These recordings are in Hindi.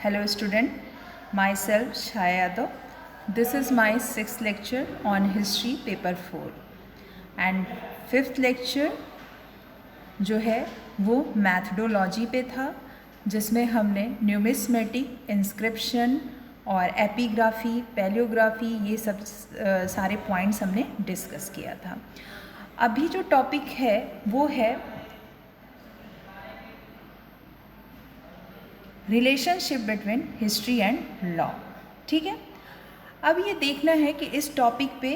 Hello student, myself Shaya Yadav. This is my 6th lecture on history paper 4 and 5th lecture जो है वो मैथडोलॉजी पे था, जिसमें हमने न्यूमिस्मेटिक, इंस्क्रिप्शन और एपिग्राफी, पैलियोग्राफी ये सब सारे पॉइंट्स हमने डिस्कस किया था। अभी जो टॉपिक है वो है relationship between history and law. ठीक है, अब ये देखना है कि इस टॉपिक पे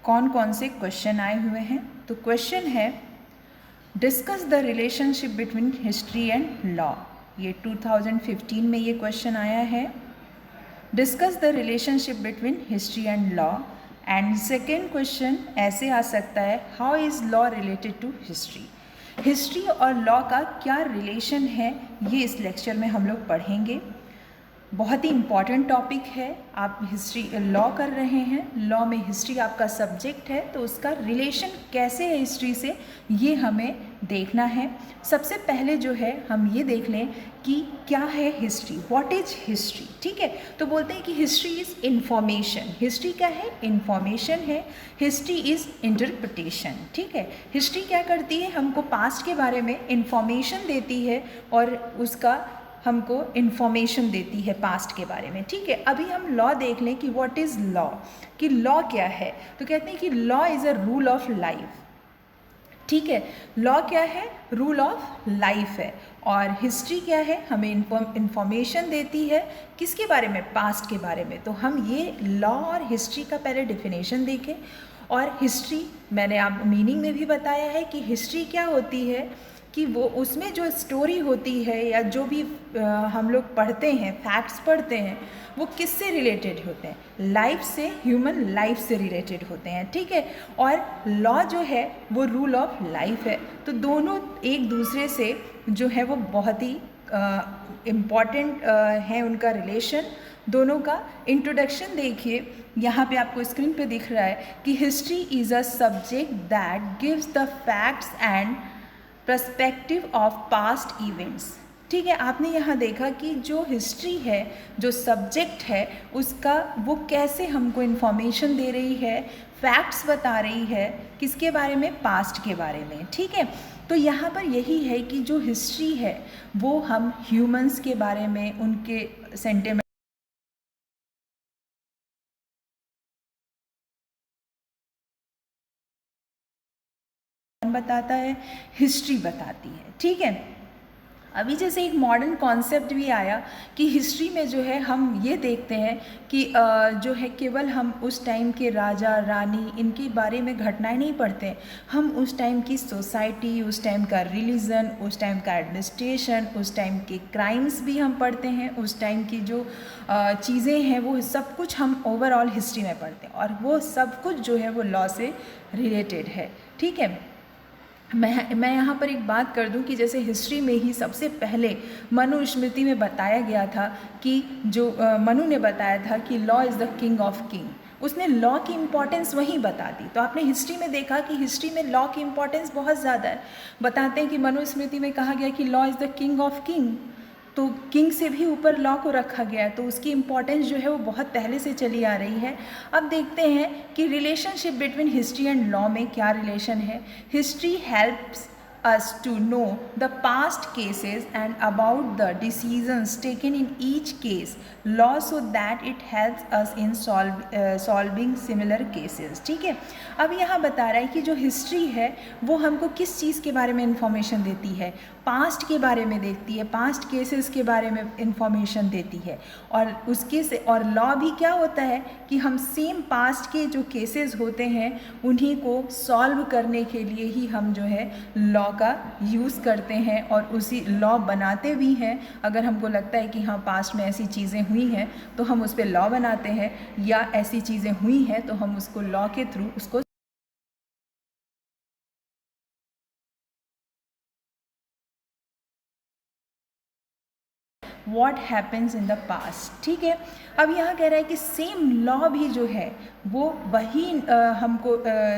कौन कौन से क्वेश्चन आए हुए हैं। तो क्वेश्चन है discuss the relationship between history and law. ये 2015 में ये क्वेश्चन आया है। Discuss the relationship between history and law. And second question ऐसे आ सकता है, how is law related to history. History और लॉ का क्या रिलेशन है, ये इस लेक्चर में हम लोग पढ़ेंगे। बहुत ही इम्पॉर्टेंट टॉपिक है। आप हिस्ट्री लॉ कर रहे हैं, लॉ में हिस्ट्री आपका सब्जेक्ट है, तो उसका रिलेशन कैसे है हिस्ट्री से, ये हमें देखना है। सबसे पहले जो है हम ये देख लें कि क्या है हिस्ट्री, व्हाट इज हिस्ट्री। ठीक है, तो बोलते हैं कि हिस्ट्री इज़ इंफॉर्मेशन। हिस्ट्री क्या है? इंफॉर्मेशन है। History is interpretation. ठीक है, हिस्ट्री क्या करती है? हमको पास्ट के बारे में इंफॉर्मेशन देती है और उसका हमको इन्फॉर्मेशन देती है पास्ट के बारे में। ठीक है, अभी हम लॉ देख लें कि व्हाट इज़ लॉ, कि लॉ क्या है। तो कहते हैं कि law is a rule of life. ठीक है, लॉ क्या है? रूल ऑफ लाइफ है। और हिस्ट्री क्या है? हमें इंफॉर्मेशन देती है किसके बारे में? पास्ट के बारे में। तो हम ये लॉ और हिस्ट्री का पहले डिफिनेशन देखें। और हिस्ट्री मैंने आप मीनिंग में भी बताया है कि हिस्ट्री क्या होती है, कि वो उसमें जो स्टोरी होती है या जो भी हम लोग पढ़ते हैं, फैक्ट्स पढ़ते हैं, वो किससे रिलेटेड होते हैं? लाइफ से, ह्यूमन लाइफ से रिलेटेड होते हैं। ठीक है, और लॉ जो है वो रूल ऑफ लाइफ है। तो दोनों एक दूसरे से जो है वो बहुत ही इम्पॉर्टेंट है उनका रिलेशन। दोनों का इंट्रोडक्शन देखिए, यहाँ पे आपको स्क्रीन पे दिख रहा है कि history is a subject that gives the facts and perspective of past events. ठीक है, आपने यहाँ देखा कि जो हिस्ट्री है, जो सब्जेक्ट है, उसका वो कैसे हमको इन्फॉर्मेशन दे रही है, फैक्ट्स बता रही है, किसके बारे में? पास्ट के बारे में। ठीक है, तो यहाँ पर यही है कि जो हिस्ट्री है वो हम ह्यूमंस के बारे में, उनके सेंटिमेंट बताता है, हिस्ट्री बताती है। ठीक है, अभी जैसे एक मॉडर्न कॉन्सेप्ट भी आया कि हिस्ट्री में जो है हम ये देखते हैं कि जो है केवल हम उस टाइम के राजा रानी इनके बारे में घटनाएं नहीं पढ़ते, हम उस टाइम की सोसाइटी, उस टाइम का रिलीजन, उस टाइम का एडमिनिस्ट्रेशन, उस टाइम के क्राइम्स भी हम पढ़ते हैं, उस टाइम की जो चीज़ें हैं वो सब कुछ हम ओवरऑल हिस्ट्री में पढ़ते हैं, और वो सब कुछ जो है वो लॉ से रिलेटेड है। ठीक है, मैं यहाँ पर एक बात कर दूँ कि जैसे हिस्ट्री में ही सबसे पहले मनुस्मृति में बताया गया था कि जो मनु ने बताया था कि law is the king of king, उसने लॉ की इम्पोर्टेंस वहीं बता दी। तो आपने हिस्ट्री में देखा कि हिस्ट्री में लॉ की इम्पोर्टेंस बहुत ज़्यादा है। बताते हैं कि मनुस्मृति में कहा गया कि law is the king of king, तो किंग से भी ऊपर लॉ को रखा गया, तो उसकी इम्पोर्टेंस जो है वो बहुत पहले से चली आ रही है। अब देखते हैं कि relationship between history and law में क्या रिलेशन है। History helps us to know the past cases and about the decisions taken in each case law so that it helps us in solving similar cases। ठीक है, अब यहाँ बता रहा है कि जो हिस्ट्री है वो हमको किस चीज़ के बारे में इंफॉर्मेशन देती है? पास्ट के बारे में देती है, पास्ट केसेस के बारे में इंफॉर्मेशन देती है। और उसके से और लॉ भी क्या होता है कि हम सेम पास्ट के जो केसेस होते हैं उन्हीं को सॉल्व करने के लिए ही हम जो है लॉ का यूज़ करते हैं और उसी लॉ बनाते भी हैं। अगर हमको लगता है कि हाँ पास्ट में ऐसी चीज़ें हुई हैं तो हम उस पर लॉ बनाते हैं, या ऐसी चीज़ें हुई हैं तो हम उसको लॉ के थ्रू उसको what happens in the past. ठीक है, अब यहाँ कह रहा है कि सेम लॉ भी जो है वो वही हमको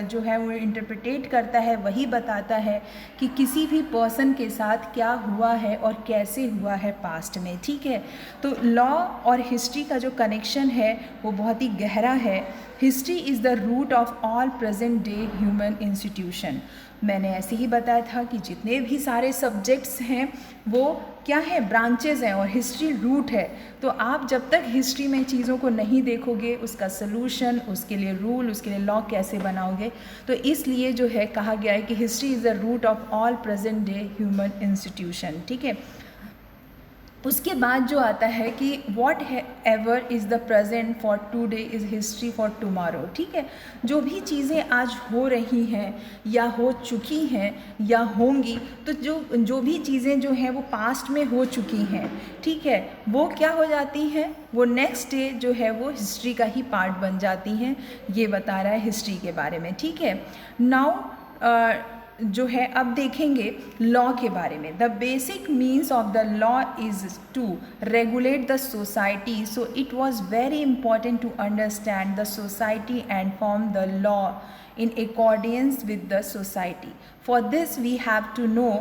जो है वो इंटरप्रिटेट करता है, वही बताता है कि किसी भी पर्सन के साथ क्या हुआ है और कैसे हुआ है पास्ट में। ठीक है, तो लॉ और हिस्ट्री का जो कनेक्शन है वो बहुत ही गहरा है। History is the root of all present day human institution. मैंने ऐसे ही बताया था कि जितने भी सारे सब्जेक्ट्स हैं वो क्या है, ब्रांचेज हैं, और हिस्ट्री रूट है। तो आप जब तक हिस्ट्री में चीज़ों को नहीं देखोगे, उसका सलूशन, उसके लिए रूल, उसके लिए लॉ कैसे बनाओगे, तो इसलिए जो है कहा गया है कि history is the root of all present day human institution. ठीक है, उसके बाद जो आता है कि whatever is the present for today is history for tomorrow. ठीक है, जो भी चीज़ें आज हो रही हैं या हो चुकी हैं या होंगी, तो जो भी चीज़ें जो हैं वो पास्ट में हो चुकी हैं, ठीक है, वो क्या हो जाती हैं, वो नेक्स्ट डे जो है वो हिस्ट्री का ही पार्ट बन जाती हैं। ये बता रहा है हिस्ट्री के बारे में। ठीक है, नाउ जो है अब देखेंगे लॉ के बारे में। The basic means of the law is to regulate the society, so it was very important to understand the society and form the law in accordance with the society. For this we have to know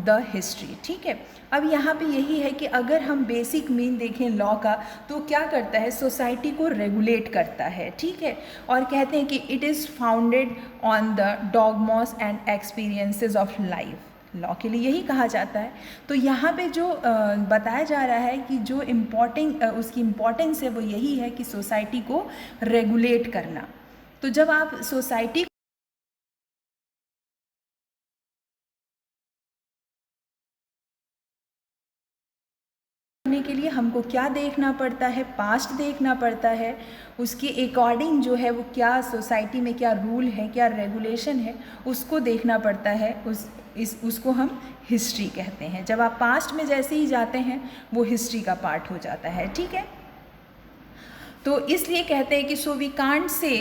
the history. ठीक है, अब यहाँ पे यही है कि अगर हम बेसिक मीन देखें लॉ का, तो क्या करता है, सोसाइटी को रेगुलेट करता है। ठीक है, और कहते हैं कि it is founded on the dogmas and experiences of life. Law के लिए यही कहा जाता है। तो यहाँ पे जो बताया जा रहा है कि जो उसकी इम्पोर्टेंस है वो यही है कि सोसाइटी को रेगुलेट करना। तो जब आप सोसाइटी के लिए हमको क्या देखना पड़ता है, पास्ट देखना पड़ता है, उसके अकॉर्डिंग जो है वो क्या सोसाइटी में क्या रूल है, क्या रेगुलेशन है, उसको देखना पड़ता है। उसको हम हिस्ट्री कहते हैं। जब आप पास्ट में जैसे ही जाते हैं वो हिस्ट्री का पार्ट हो जाता है। ठीक है, तो इसलिए कहते हैं कि so we can't say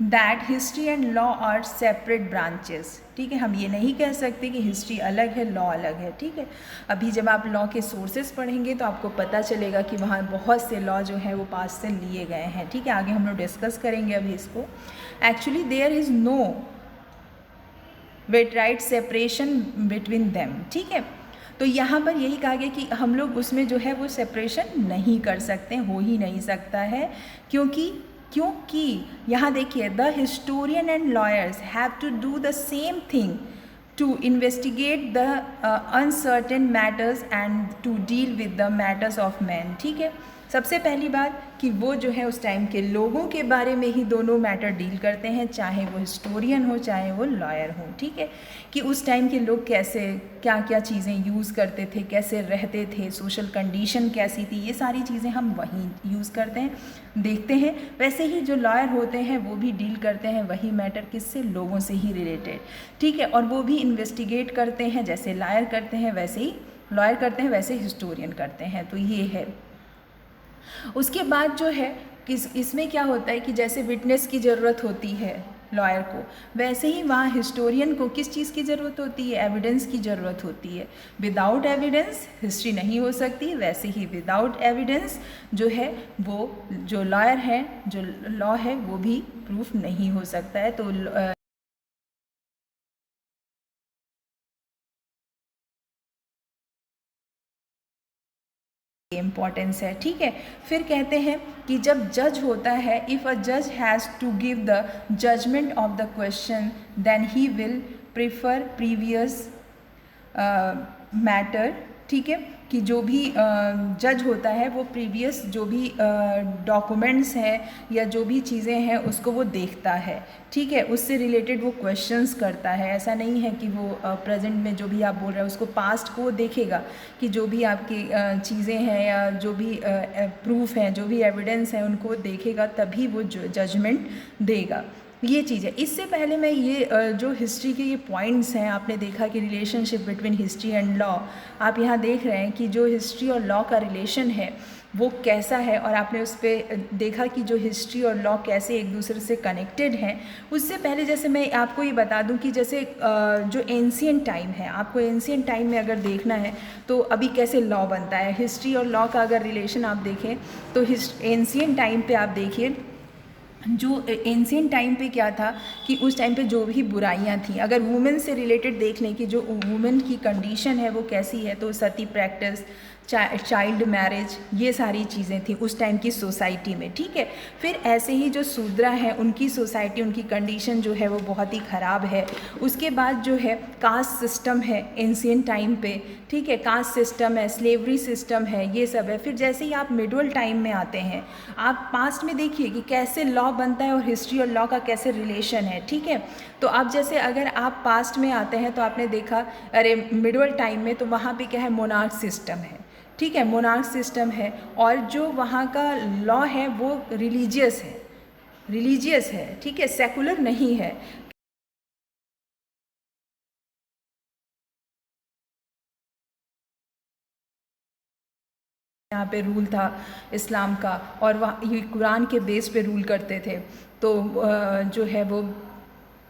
that history and law are separate branches. ठीक है, हम ये नहीं कह सकते कि हिस्ट्री अलग है, लॉ अलग है। ठीक है, अभी जब आप लॉ के सोर्सेज पढ़ेंगे तो आपको पता चलेगा कि वहाँ बहुत से लॉ जो है वो पास से लिए गए हैं। ठीक है, आगे हम लोग डिस्कस करेंगे अभी इसको। Actually there is no watertight separation between them. ठीक है, तो यहाँ पर यही कहा गया कि हम लोग उसमें जो है वो सेपरेशन नहीं कर सकते, हो ही नहीं सकता है। क्योंकि यहाँ देखिए, the historian and lawyers have to do the same thing to investigate the uncertain matters and to deal with the matters of man. ठीक है, सबसे पहली बात कि वो जो है उस टाइम के लोगों के बारे में ही दोनों मैटर डील करते हैं, चाहे वो हिस्टोरियन हो चाहे वो लॉयर हो। ठीक है, कि उस टाइम के लोग कैसे क्या क्या चीज़ें यूज़ करते थे, कैसे रहते थे, सोशल कंडीशन कैसी थी, ये सारी चीज़ें हम वहीं यूज़ करते हैं, देखते हैं। वैसे ही जो लॉयर होते हैं वो भी डील करते हैं वही मैटर किससे, लोगों से ही रिलेटेड। ठीक है, और वो भी इन्वेस्टिगेट करते हैं, जैसे लॉयर करते हैं वैसे ही लॉयर करते हैं, वैसे हिस्टोरियन करते हैं। तो ये है। उसके बाद जो है कि इसमें क्या होता है कि जैसे विटनेस की ज़रूरत होती है लॉयर को, वैसे ही वहाँ हिस्टोरियन को किस चीज़ की ज़रूरत होती है, एविडेंस की ज़रूरत होती है। विदाउट एविडेंस हिस्ट्री नहीं हो सकती, वैसे ही विदाउट एविडेंस जो है वो जो लॉयर है, जो लॉ है, वो भी प्रूफ नहीं हो सकता है। तो इम्पॉर्टेंस है। ठीक है, फिर कहते हैं कि जब जज होता है, इफ़ अ जज has to give the judgment of the question then he will prefer previous matter. ठीक है, कि जो भी जज होता है वो प्रीवियस जो भी डॉक्यूमेंट्स हैं या जो भी चीज़ें हैं उसको वो देखता है। ठीक है, उससे रिलेटेड वो क्वेश्चंस करता है। ऐसा नहीं है कि वो प्रेजेंट में जो भी आप बोल रहे हैं उसको पास्ट को देखेगा, कि जो भी आपकी चीज़ें हैं या जो भी प्रूफ हैं, जो भी एविडेंस है, उनको देखेगा तभी वो जजमेंट देगा। ये चीज़ है। इससे पहले मैं ये जो हिस्ट्री के ये पॉइंट्स हैं, आपने देखा कि relationship between history and law, आप यहाँ देख रहे हैं कि जो हिस्ट्री और लॉ का रिलेशन है वो कैसा है, और आपने उस पर देखा कि जो हिस्ट्री और लॉ कैसे एक दूसरे से कनेक्टेड हैं। उससे पहले जैसे मैं आपको ये बता दूं कि जैसे जो एंशिएंट टाइम है, आपको एंशिएंट टाइम में अगर देखना है तो अभी कैसे लॉ बनता है, हिस्ट्री और लॉ का अगर रिलेशन आप देखें तो एंशिएंट टाइम पे आप देखिए, जो एंशिएंट टाइम पे क्या था कि उस टाइम पे जो भी बुराइयां थी, अगर वुमेन से रिलेटेड देख लें कि जो वुमेन की कंडीशन है वो कैसी है, तो सती प्रैक्टिस, चाइल्ड मैरिज, ये सारी चीज़ें थी उस टाइम की सोसाइटी में, ठीक है। फिर ऐसे ही जो शूद्रा हैं उनकी सोसाइटी, उनकी कंडीशन जो है वो बहुत ही ख़राब है। उसके बाद जो है कास्ट सिस्टम है एंशिएंट टाइम पे, ठीक है, कास्ट सिस्टम है, स्लेवरी सिस्टम है, ये सब है। फिर जैसे ही आप मिडल टाइम में आते हैं, आप पास्ट में देखिए कि कैसे लॉ बनता है और हिस्ट्री और लॉ का कैसे रिलेशन है, ठीक है। तो अब जैसे अगर आप पास्ट में आते हैं तो आपने देखा अरे मिडल टाइम में तो वहाँ पे क्या है, मोनार्क सिस्टम है, ठीक है, मोनार्क सिस्टम है, और जो वहाँ का लॉ है वो रिलीजियस है, ठीक है, सेकुलर नहीं है। यहाँ पे रूल था इस्लाम का, और वहाँ ये कुरान के बेस पे रूल करते थे। तो जो है वो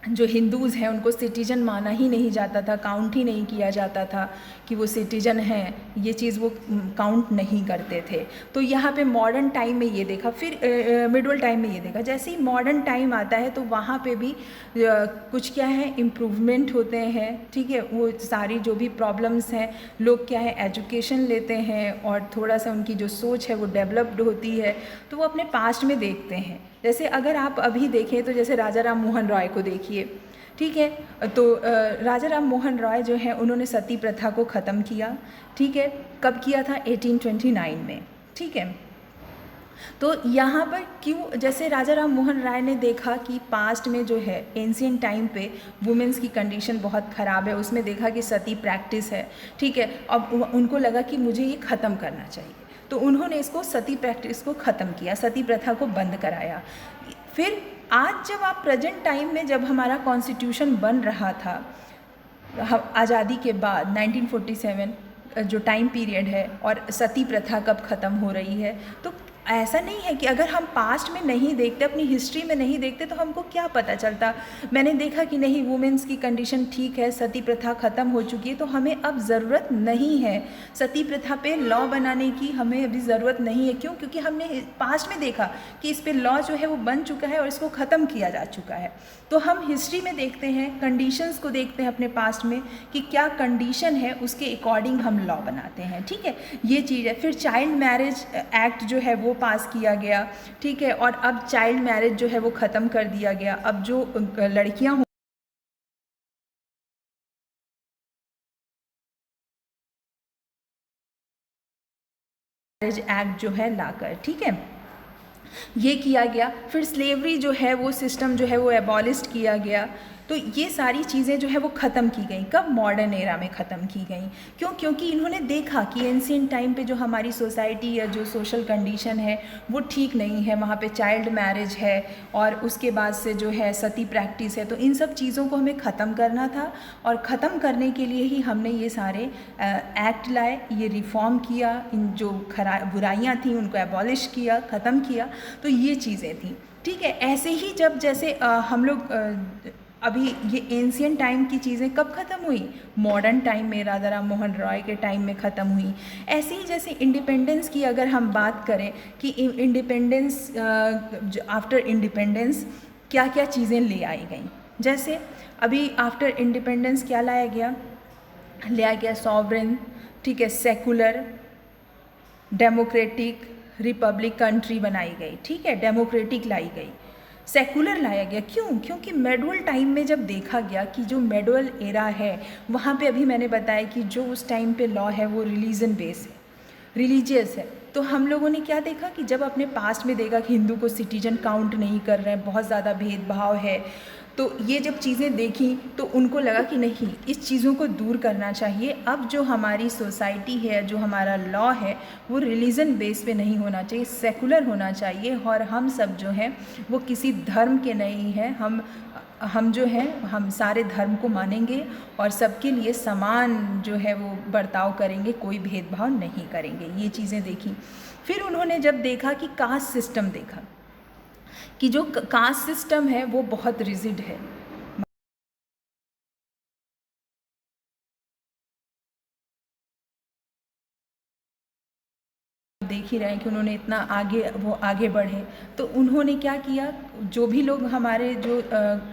जो हिंदूज़ हैं उनको सिटीजन माना ही नहीं जाता था, काउंट ही नहीं किया जाता था कि वो सिटीजन हैं, ये चीज़ वो काउंट नहीं करते थे। तो यहाँ पे मॉडर्न टाइम में ये देखा, फिर मिडल टाइम में ये देखा। जैसे ही मॉडर्न टाइम आता है तो वहाँ पे भी कुछ क्या है, इम्प्रूवमेंट होते हैं, ठीक है। वो सारी जो भी प्रॉब्लम्स हैं, लोग क्या है एजुकेशन लेते हैं और थोड़ा सा उनकी जो सोच है वो डेवलप्ड होती है, तो वो अपने पास्ट में देखते हैं। जैसे अगर आप अभी देखें तो जैसे राजा राम मोहन रॉय को देखिए, ठीक है। तो राजा राम मोहन रॉय जो है उन्होंने सती प्रथा को ख़त्म किया, ठीक है। कब किया था, 1829 में, ठीक है। तो यहाँ पर क्यों, जैसे राजा राम मोहन राय ने देखा कि पास्ट में जो है एंशिएंट टाइम पे वुमेन्स की कंडीशन बहुत ख़राब है, उसमें देखा कि सती प्रैक्टिस है, ठीक है। अब उनको लगा कि मुझे ये ख़त्म करना चाहिए, तो उन्होंने इसको सती प्रैक्टिस को ख़त्म किया, सती प्रथा को बंद कराया। फिर आज जब आप प्रेजेंट टाइम में, जब हमारा कॉन्स्टिट्यूशन बन रहा था आज़ादी के बाद 1947 जो टाइम पीरियड है, और सती प्रथा कब ख़त्म हो रही है, तो ऐसा नहीं है कि अगर हम पास्ट में नहीं देखते, अपनी हिस्ट्री में नहीं देखते, तो हमको क्या पता चलता। मैंने देखा कि नहीं, वुमेन्स की कंडीशन ठीक है, सती प्रथा ख़त्म हो चुकी है, तो हमें अब ज़रूरत नहीं है सती प्रथा पे लॉ बनाने की, हमें अभी ज़रूरत नहीं है। क्यों? क्योंकि हमने पास्ट में देखा कि इस पे लॉ जो है वो बन चुका है और इसको ख़त्म किया जा चुका है। तो हम हिस्ट्री में देखते हैं, कंडीशंस को देखते हैं अपने पास्ट में कि क्या कंडीशन है, उसके अकॉर्डिंग हम लॉ बनाते हैं, ठीक है, ये चीज़ है। फिर चाइल्ड मैरिज एक्ट जो है वो पास किया गया, ठीक है, और अब चाइल्ड मैरिज जो है वो ख़त्म कर दिया गया। अब जो लड़कियां मैरिज एक्ट जो है लाकर, ठीक है, ये किया गया। फिर स्लेवरी जो है वो सिस्टम जो है वो एबॉलिश किया गया। तो ये सारी चीज़ें जो है वो ख़त्म की गई। कब? मॉडर्न एरा में ख़त्म की गई। क्यों? क्योंकि इन्होंने देखा कि एंशिएंट टाइम पे जो हमारी सोसाइटी या जो सोशल कंडीशन है वो ठीक नहीं है, वहाँ पे चाइल्ड मैरिज है और उसके बाद से जो है सती प्रैक्टिस है। तो इन सब चीज़ों को हमें ख़त्म करना था, और ख़त्म करने के लिए ही हमने ये सारे एक्ट लाए, ये रिफॉर्म किया, इन जो बुराइयाँ थी उनको एबॉलिश किया, ख़त्म किया। तो ये चीज़ें थी, ठीक है। ऐसे ही जब जैसे हम लोग अभी ये एंशिएंट टाइम की चीज़ें कब ख़त्म हुई? मॉडर्न टाइम में, राजा राम मोहन रॉय के टाइम में ख़त्म हुई। ऐसे ही जैसे इंडिपेंडेंस की अगर हम बात करें कि इंडिपेंडेंस, आफ्टर इंडिपेंडेंस क्या क्या चीज़ें ले आई गई। जैसे अभी आफ्टर इंडिपेंडेंस क्या लाया गया सॉवरेन, ठीक है, सेकुलर, डेमोक्रेटिक, रिपब्लिक कंट्री बनाई गई, ठीक है, डेमोक्रेटिक लाई गई, सेकुलर लाया गया। क्यों? क्योंकि मेडुअल टाइम में जब देखा गया कि जो मेडुअल एरा है वहाँ पे अभी मैंने बताया कि जो उस टाइम पे लॉ है वो रिलीजन बेस है, रिलीजियस है। तो हम लोगों ने क्या देखा कि जब अपने पास्ट में देखा कि हिंदू को सिटीजन काउंट नहीं कर रहे हैं, बहुत ज़्यादा भेदभाव है, तो ये जब चीज़ें देखी तो उनको लगा कि नहीं, इस चीज़ों को दूर करना चाहिए। अब जो हमारी सोसाइटी है, जो हमारा लॉ है, वो रिलीजन बेस पे नहीं होना चाहिए, सेकुलर होना चाहिए। और हम सब जो हैं वो किसी धर्म के नहीं हैं, हम जो हैं हम सारे धर्म को मानेंगे और सबके लिए समान जो है वो बर्ताव करेंगे, कोई भेदभाव नहीं करेंगे। ये चीज़ें देखी। फिर उन्होंने जब देखा कि कास्ट सिस्टम देखा कि जो कास्ट सिस्टम है वो बहुत रिजिड है। देख ही रहे हैं कि उन्होंने इतना आगे बढ़े। तो उन्होंने क्या किया, जो भी लोग हमारे जो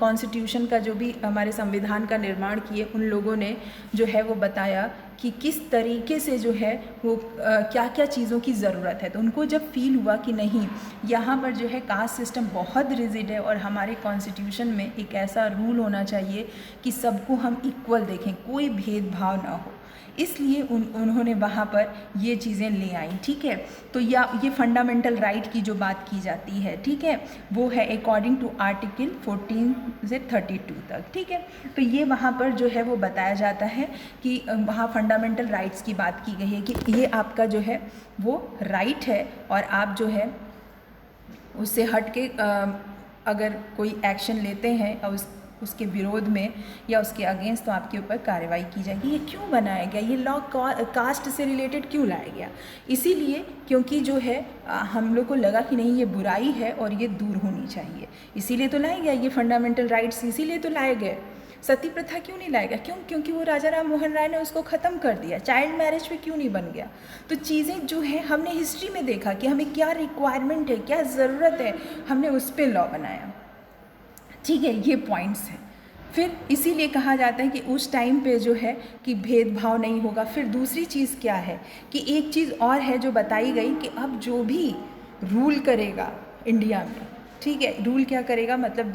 कॉन्स्टिट्यूशन का, जो भी हमारे संविधान का निर्माण किए, उन लोगों ने जो है वो बताया कि किस तरीके से जो है वो क्या क्या चीज़ों की ज़रूरत है। तो उनको जब फील हुआ कि नहीं, यहाँ पर जो है कास्ट सिस्टम बहुत रिजिड है और हमारे कॉन्स्टिट्यूशन में एक ऐसा रूल होना चाहिए कि सबको हम इक्वल देखें, कोई भेदभाव ना हो, इसलिए उन्होंने वहाँ पर ये चीज़ें ले आई। ठीक है, तो ये फंडामेंटल राइट की जो बात की जाती है, ठीक है, वो है अकॉर्डिंग टू आर्टिकल 14 से 32 तक। ठीक है, तो ये वहाँ पर जो है वो बताया जाता है कि वहाँ फंडामेंटल राइट्स की बात की गई है कि ये आपका जो है वो राइट है और आप जो है उससे हट के अगर कोई एक्शन लेते हैं और उसके विरोध में या उसके अगेंस्ट, तो आपके ऊपर कार्रवाई की जाएगी। ये क्यों बनाया गया, ये लॉ कास्ट से रिलेटेड क्यों लाया गया? इसीलिए क्योंकि जो है हम लोग को लगा कि नहीं, ये बुराई है और ये दूर होनी चाहिए, इसीलिए तो लाया गया। ये फंडामेंटल राइट्स इसीलिए तो लाए गए। सती प्रथा क्यों नहीं लाएगा? क्योंकि वो राजा राम मोहन राय ने उसको ख़त्म कर दिया। चाइल्ड मैरिज पे क्यों नहीं बन गया? तो चीज़ें जो है हमने हिस्ट्री में देखा कि हमें क्या रिक्वायरमेंट है, क्या ज़रूरत है, हमने उस पर लॉ बनाया। ठीक है, ये पॉइंट्स हैं। फिर इसीलिए कहा जाता है कि उस टाइम पे जो है कि भेदभाव नहीं होगा। फिर दूसरी चीज़ क्या है कि एक चीज़ और है जो बताई गई कि अब जो भी रूल करेगा इंडिया में, ठीक है, रूल क्या करेगा, मतलब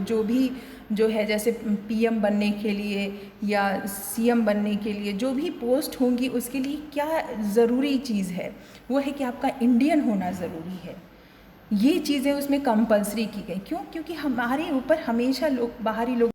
जो भी जो है जैसे पीएम बनने के लिए या सीएम बनने के लिए जो भी पोस्ट होंगी, उसके लिए क्या ज़रूरी चीज़ है, वो है कि आपका इंडियन होना ज़रूरी है। ये चीज़ें उसमें कंपलसरी की गई। क्यों? क्योंकि हमारे ऊपर हमेशा लोग, बाहरी लोग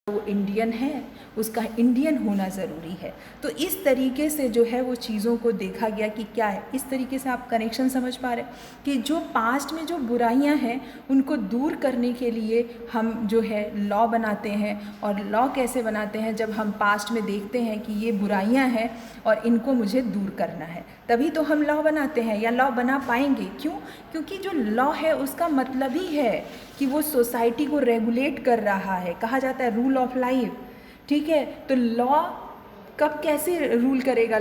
वो इंडियन है, उसका इंडियन होना ज़रूरी है। तो इस तरीके से जो है वो चीज़ों को देखा गया कि क्या है। इस तरीके से आप कनेक्शन समझ पा रहे हैं कि जो पास्ट में जो बुराइयां हैं उनको दूर करने के लिए हम जो है लॉ बनाते हैं। और लॉ कैसे बनाते हैं? जब हम पास्ट में देखते हैं कि ये बुराइयां हैं और इनको मुझे दूर करना है, तभी तो हम लॉ बनाते हैं या लॉ बना पाएंगे। क्यों? क्योंकि जो लॉ है उसका मतलब ही है कि वो सोसाइटी को रेगुलेट कर रहा है। कहा जाता है रूल ऑफ लाइफ। ठीक है, तो लॉ कब कैसे रूल करेगा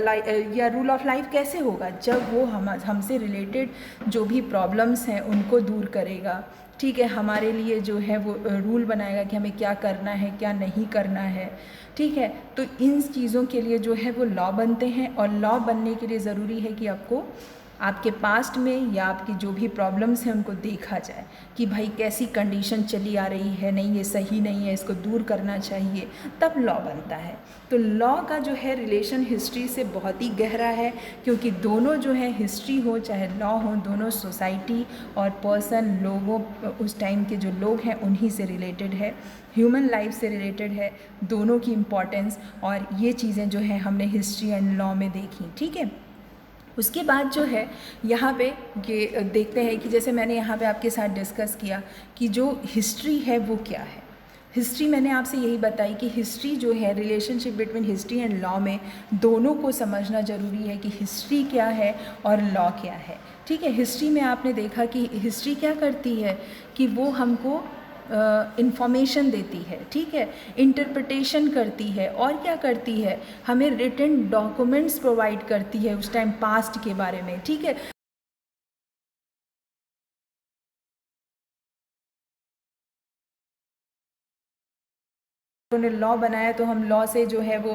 या रूल ऑफ लाइफ कैसे होगा? जब वो हमसे रिलेटेड जो भी प्रॉब्लम्स हैं उनको दूर करेगा। ठीक है, हमारे लिए जो है वो रूल बनाएगा कि हमें क्या करना है, क्या नहीं करना है। ठीक है, तो इन चीज़ों के लिए जो है वो लॉ बनते हैं। और लॉ बनने के लिए ज़रूरी है कि आपको आपके पास्ट में या आपकी जो भी प्रॉब्लम्स हैं उनको देखा जाए कि भाई कैसी कंडीशन चली आ रही है, नहीं ये सही नहीं है, इसको दूर करना चाहिए, तब लॉ बनता है। तो लॉ का जो है रिलेशन हिस्ट्री से बहुत ही गहरा है, क्योंकि दोनों जो है हिस्ट्री हो चाहे लॉ हो, दोनों सोसाइटी और पर्सन, लोगों, उस टाइम के जो लोग हैं उन्हीं से रिलेटेड है, ह्यूमन लाइफ से रिलेटेड है, दोनों की इम्पॉर्टेंस। और ये चीज़ें जो हैं हमने हिस्ट्री एंड लॉ में देखी। ठीक है, उसके बाद जो है यहाँ पे ये देखते हैं कि जैसे मैंने यहाँ पे आपके साथ डिस्कस किया कि जो हिस्ट्री है वो क्या है। हिस्ट्री मैंने आपसे यही बताई कि हिस्ट्री जो है relationship between history and law में दोनों को समझना ज़रूरी है कि हिस्ट्री क्या है और लॉ क्या है। ठीक है, हिस्ट्री में आपने देखा कि हिस्ट्री क्या करती है कि वो हमको इंफॉर्मेशन देती है। ठीक है, इंटरप्रिटेशन करती है और क्या करती है, हमें रिटन डॉक्यूमेंट्स प्रोवाइड करती है उस टाइम पास्ट के बारे में। ठीक है, उन्होंने लॉ बनाया तो हम लॉ से जो है वो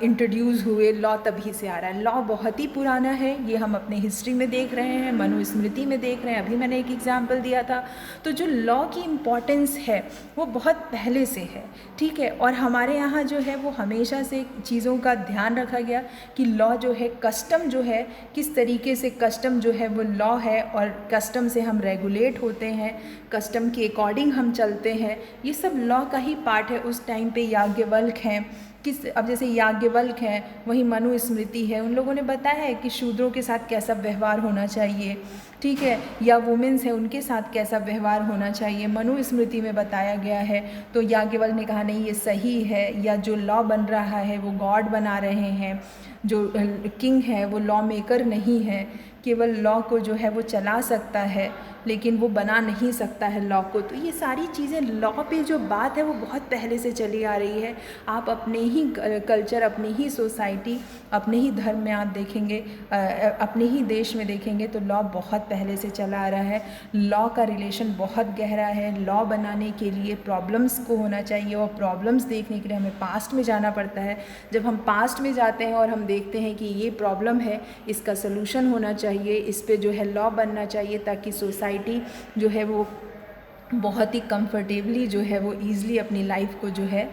इंट्रोड्यूस हुए, लॉ तभी से आ रहा है। लॉ बहुत ही पुराना है, ये हम अपने हिस्ट्री में देख रहे हैं, मनुस्मृति में देख रहे हैं, अभी मैंने एक एग्जांपल दिया था। तो जो लॉ की इम्पोर्टेंस है वो बहुत पहले से है, ठीक है। और हमारे यहाँ जो है वो हमेशा से चीज़ों का ध्यान रखा गया कि लॉ जो है, कस्टम जो है, किस तरीके से कस्टम जो है वो लॉ है, और कस्टम से हम रेगुलेट होते हैं, कस्टम के अकॉर्डिंग हम चलते हैं, ये सब लॉ का ही पार्ट है। उस टाइम पे याज्ञवल्क्य हैं, अब जैसे याज्ञवल्क्य हैं, वहीं मनुस्मृति है, उन लोगों ने बताया है कि शूद्रों के साथ कैसा व्यवहार होना चाहिए, ठीक है, या वुमेन्स है उनके साथ कैसा व्यवहार होना चाहिए, मनुस्मृति में बताया गया है। तो याज्ञवल्क्य ने कहा नहीं ये सही है, या जो लॉ बन रहा है वो गॉड बना रहे हैं, जो किंग है वो लॉ मेकर नहीं है, केवल लॉ को जो है वो चला सकता है लेकिन वो बना नहीं सकता है लॉ को। तो ये सारी चीज़ें, लॉ पे जो बात है वो बहुत पहले से चली आ रही है। आप अपने ही कल्चर, अपनी ही सोसाइटी, अपने ही धर्म में आप देखेंगे, अपने ही देश में देखेंगे तो लॉ बहुत पहले से चला आ रहा है। लॉ का रिलेशन बहुत गहरा है। लॉ बनाने के लिए प्रॉब्लम्स को होना चाहिए, और प्रॉब्लम्स देखने के लिए हमें पास्ट में जाना पड़ता है। जब हम पास्ट में जाते हैं और हम देखते हैं कि ये प्रॉब्लम है, इसका सलूशन होना चाहिए, इस पे जो है लॉ बनना चाहिए, ताकि सोसाइटी जो है वो बहुत ही कंफर्टेबली जो है वो ईज़िली अपनी लाइफ को जो है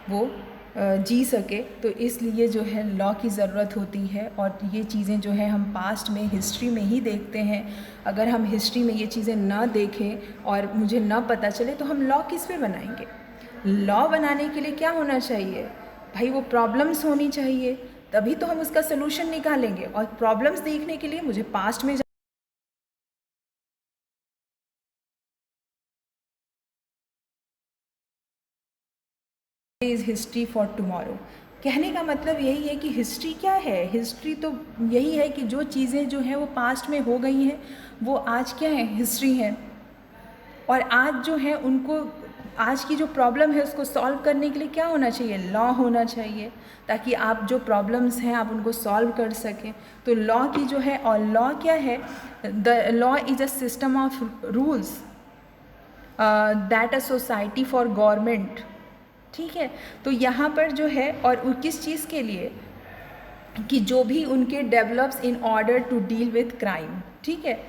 वो जी सके। तो इसलिए जो है लॉ की ज़रूरत होती है। और ये चीज़ें जो है हम पास्ट में, हिस्ट्री में ही देखते हैं। अगर हम हिस्ट्री में ये चीज़ें ना देखें और मुझे ना पता चले तो हम लॉ किस पे बनाएंगे। लॉ बनाने के लिए क्या होना चाहिए भाई, वो प्रॉब्लम्स होनी चाहिए, तभी तो हम उसका सलूशन निकालेंगे। और प्रॉब्लम्स देखने के लिए मुझे पास्ट में इज़ हिस्ट्री फॉर टुमारो। कहने का मतलब यही है कि हिस्ट्री क्या है। हिस्ट्री तो यही है कि जो चीज़ें जो हैं वो पास्ट में हो गई हैं वो आज क्या है, हिस्ट्री है। और आज जो है उनको, आज की जो प्रॉब्लम है उसको सॉल्व करने के लिए क्या होना चाहिए, लॉ होना चाहिए, ताकि आप जो प्रॉब्लम्स हैं आप उनको सॉल्व कर सकें। तो लॉ की जो है, और लॉ क्या है, the law is a system of rules that a society for government, ठीक है। तो यहाँ पर जो है, और किस चीज़ के लिए, कि जो भी उनके develops in order to deal with crime, ठीक है।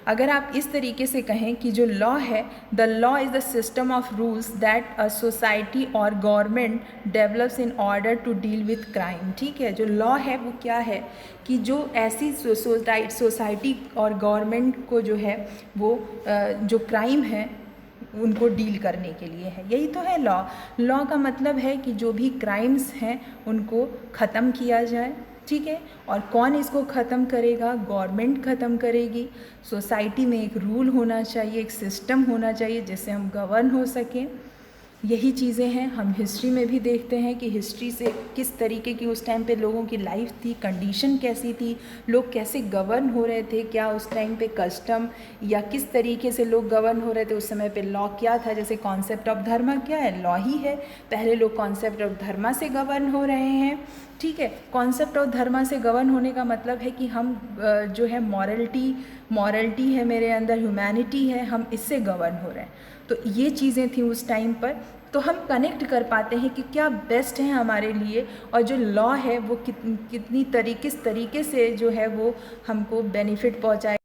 अगर आप इस तरीके से कहें कि जो लॉ है, the law is the system of rules that a society और government develops in order to deal with crime, ठीक है। जो लॉ है वो क्या है, कि जो ऐसी सोसाइटी और गवर्नमेंट को जो है वो जो क्राइम है उनको डील करने के लिए है। यही तो है लॉ। लॉ का मतलब है कि जो भी क्राइम्स हैं उनको ख़त्म किया जाए, ठीक है। और कौन इसको ख़त्म करेगा, गवर्नमेंट ख़त्म करेगी। सोसाइटी में एक रूल होना चाहिए, एक सिस्टम होना चाहिए जिससे हम गवर्न हो सकें। यही चीज़ें हैं। हम हिस्ट्री में भी देखते हैं कि हिस्ट्री से किस तरीके की उस टाइम पे लोगों की लाइफ थी, कंडीशन कैसी थी, लोग कैसे गवर्न हो रहे थे, क्या उस टाइम पे कस्टम या किस तरीके से लोग गवर्न हो रहे थे, उस समय पे लॉ क्या था। जैसे कॉन्सेप्ट ऑफ धर्म क्या है, लॉ ही है। पहले लोग कॉन्सेप्ट ऑफ धर्म से गवर्न हो रहे हैं, ठीक है। कॉन्सेप्ट ऑफ धर्म से गवर्न होने का मतलब है कि हम जो है मॉरलिटी है मेरे अंदर, ह्यूमैनिटी है, हम इससे गवर्न हो रहे हैं। तो ये चीज़ें थी उस टाइम पर। तो हम कनेक्ट कर पाते हैं कि क्या बेस्ट है हमारे लिए, और जो लॉ है वो किस तरीके से जो है वो हमको बेनिफिट पहुंचाए।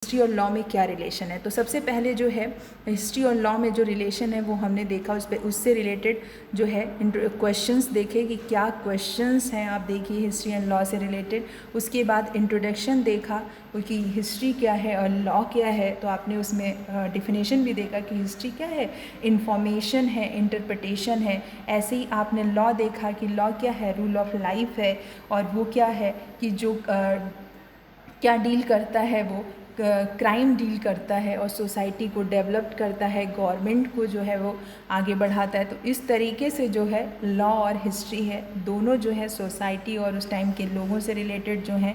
हिस्ट्री और लॉ में क्या रिलेशन है। तो सबसे पहले जो है हिस्ट्री और लॉ में जो रिलेशन है वो हमने देखा, उससे रिलेटेड जो है क्वेश्चंस देखे कि क्या क्वेश्चंस हैं, आप देखिए हिस्ट्री एंड लॉ से रिलेटेड। उसके बाद इंट्रोडक्शन देखा कि हिस्ट्री क्या है और लॉ क्या है। तो आपने उसमें डिफिनेशन भी देखा कि हिस्ट्री क्या है, इंफॉर्मेशन है, इंटरप्रिटेशन है। ऐसे ही आपने लॉ देखा कि लॉ क्या है, रूल ऑफ लाइफ है, और वो क्या है कि जो क्या डील करता है, वो क्राइम डील करता है और सोसाइटी को डेवलप करता है, गवर्नमेंट को जो है वो आगे बढ़ाता है। तो इस तरीके से जो है लॉ और हिस्ट्री है, दोनों जो है सोसाइटी और उस टाइम के लोगों से रिलेटेड जो हैं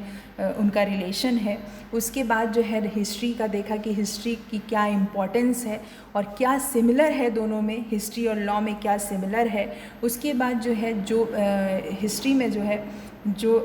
उनका रिलेशन है। उसके बाद जो है हिस्ट्री का देखा कि हिस्ट्री की क्या इम्पोर्टेंस है और क्या सिमिलर है दोनों में, हिस्ट्री और लॉ में क्या सिमिलर है। उसके बाद जो है हिस्ट्री में जो है जो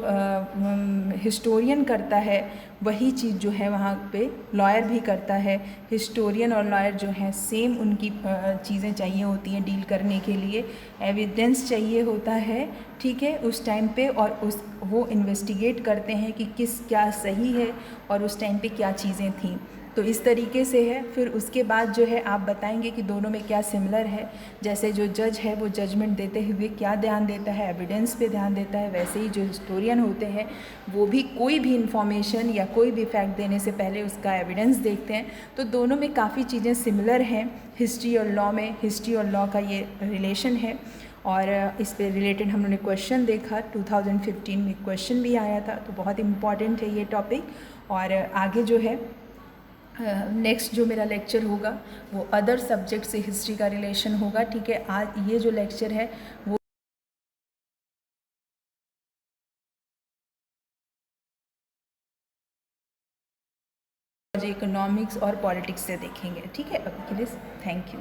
हिस्टोरियन करता है वही चीज़ जो है वहाँ पे लॉयर भी करता है। हिस्टोरियन और लॉयर जो है सेम उनकी चीज़ें चाहिए होती हैं डील करने के लिए, एविडेंस चाहिए होता है, ठीक है, उस टाइम पे, और वो इन्वेस्टिगेट करते हैं कि क्या सही है और उस टाइम पे क्या चीज़ें थीं। तो इस तरीके से है। फिर उसके बाद जो है आप बताएंगे कि दोनों में क्या सिमिलर है। जैसे जो जज है वो जजमेंट देते हुए क्या ध्यान देता है, एविडेंस पे ध्यान देता है, वैसे ही जो हिस्टोरियन होते हैं वो भी कोई भी इंफॉर्मेशन या कोई भी फैक्ट देने से पहले उसका एविडेंस देखते हैं। तो दोनों में काफ़ी चीज़ें सिमिलर हैं हिस्ट्री और लॉ में। हिस्ट्री और लॉ का ये रिलेशन है और इस पे रिलेटेड हम लोगों ने क्वेश्चन देखा। 2015 में क्वेश्चन भी आया था, तो बहुत इम्पॉर्टेंट है ये टॉपिक। और आगे जो है नेक्स्ट जो मेरा लेक्चर होगा वो अदर सब्जेक्ट से हिस्ट्री का रिलेशन होगा, ठीक है। आज ये जो लेक्चर है वो इकोनॉमिक्स और पॉलिटिक्स से देखेंगे, ठीक है। अभी के लिए थैंक यू।